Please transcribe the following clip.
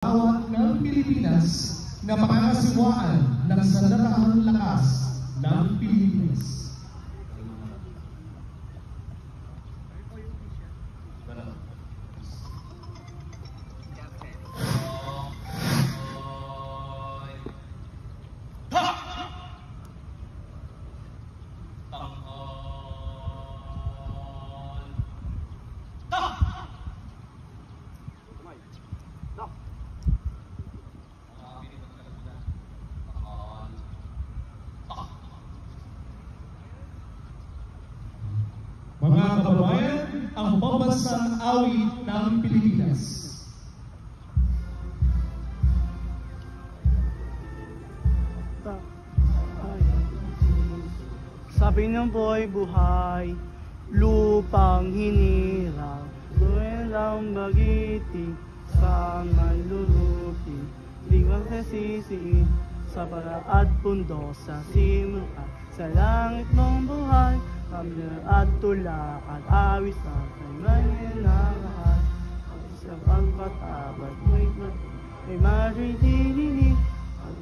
Awat ng Pilipinas na pangangasiwaan ng sandatahang lakas ng Pilipinas. Mga kababayan, ang pambansang awit ng Pilipinas. Sabi ng buhay buhay, lupang hinirang, duwelang bagiti, sa malulupi, liwang sasisiin, sa para at pundo sa simula, sa langit mong buhay, kamila at tula at awis na kailangan na lahat, ang isang pagpatabat mo'y may maritininig, at